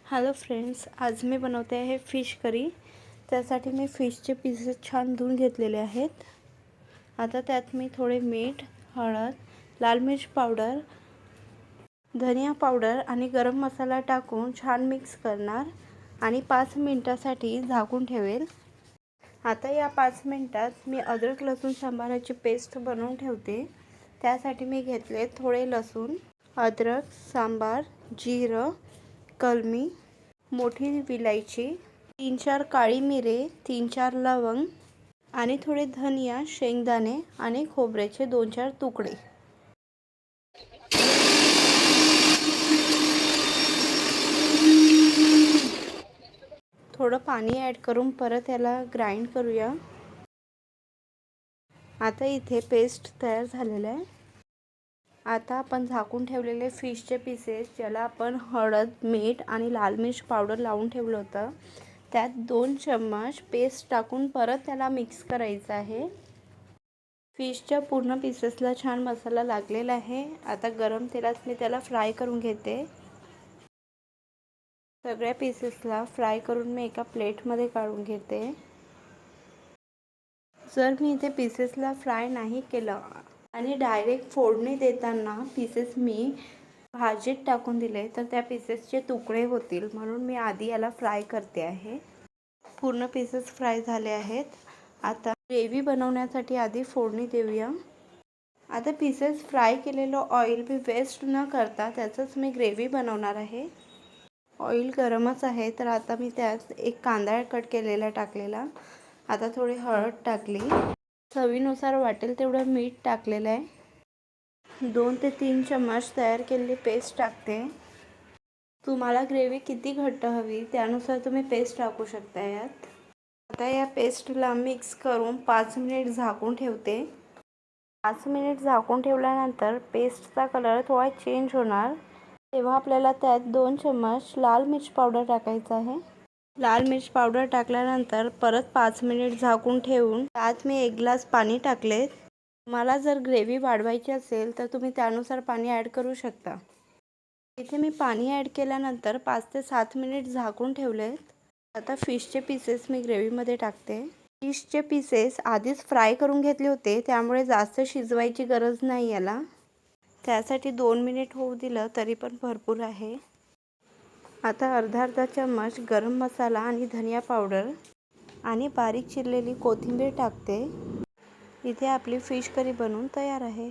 Hello friends, आज मी बनवते आहे फिश करी। त्यासाठी मी फिशचे पीसेस छान धुवून घेतलेले आहेत। आता त्यात मी थोडे मीठ, हळद, लाल मिर्च पावडर, धनिया पावडर आणि गरम मसाला टाकून छान मिक्स करणार आणि 5 मिनिटांसाठी झाकून ठेवेल। आता या 5 मिनिटात मी अद्रक लसूण सांबाराची पेस्ट बनवून ठेवते। त्यासाठी मी घेतले थोडे लसूण, अद्रक, सांबार, जिरं, कलमी, मोठी विलायची, 3-4 काळी मिरे, 3-4 लवंग आणि थोडे धनिया, शेंगदाणे आणि खोबऱ्याचे 2-4 तुकडे। थोडं पाणी ॲड करून परत याला ग्राइंड करूया। आता इथे पेस्ट तयार झालेलं आहे। आता आपण झाकून ठेवलेले फिशचे पीसेस, ज्याला आपण हळद, मीठ आणि लाल मिर्च पावडर लावून ठेवलं होतं, त्यात 2 चम्मच पेस्ट टाकून परत त्याला मिक्स करायचं आहे। फिशच्या पूर्ण पीसेसला छान मसाला लागलेला आहे। आता गरम तेलात मी त्याला फ्राय करून घेते। सगळ्या पीसेसला फ्राय करून मी एका प्लेटमध्ये काढून घेते। जर मी इथे पीसेसला फ्राय नाही केलं आणि डायरेक्ट फोडणी देताना पीसेस मी भाजीत टाकून दिले तर त्या पीसेसचे तुकडे होतील, म्हणून मी आधी याला फ्राय करते आहे। पूर्ण पीसेस फ्राय झाले आहेत। आता ग्रेव्ही बनवण्यासाठी आधी फोडणी देऊया। आता पीसेस फ्राय केलेलं ऑइल मी वेस्ट न करता त्याचंच मी ग्रेव्ही बनवणार आहे। ऑइल गरमच आहे, तर आता मी त्यात एक कांदा कट केलेला टाकलेला। आता थोडी हळद टाकली, चवीनुसार वाटेल तेवढं मीठ टाकलेलं आहे। 2 ते 3 चम्मच तयार केलेली पेस्ट टाकते। तुम्हाला ग्रेव्ही किती घट्ट हवी त्यानुसार तुम्ही पेस्ट टाकू शकता यात। आता या पेस्टला मिक्स करून 5 मिनिट झाकून ठेवते। 5 मिनिट झाकून ठेवल्यानंतर पेस्टचा कलर थोडा चेंज होणार, तेव्हा आपल्याला त्यात 2 चम्मच लाल मिर्च पावडर टाकायचं आहे। लाल मिर्च पावडर टाकल्यानंतर परत 5 मिनिट झाकून ठेवून त्यात मी 1 ग्लास पाणी टाकले। तुम्हाला जर ग्रेव्ही वाढवायची असेल तर तुम्ही त्यानुसार पाणी ॲड करू शकता। इथे मी पाणी ॲड केल्यानंतर 5 ते 7 मिनिट झाकून ठेवले। आता फिशचे पीसेस मी ग्रेव्हीमध्ये टाकते। फिशचे पीसेस आधीच फ्राय करून घेतले होते, त्यामुळे जास्त शिजवायची गरज नाही याला। त्यासाठी 2 मिनिट होऊ दिलं तरी पण भरपूर आहे। आता अर्धा चम्मच गरम मसाला आणि धनिया पावडर आणि बारीक चिरलेली कोथिंबीर टाकते। इथे आपली फिश करी बनवून तयार आहे।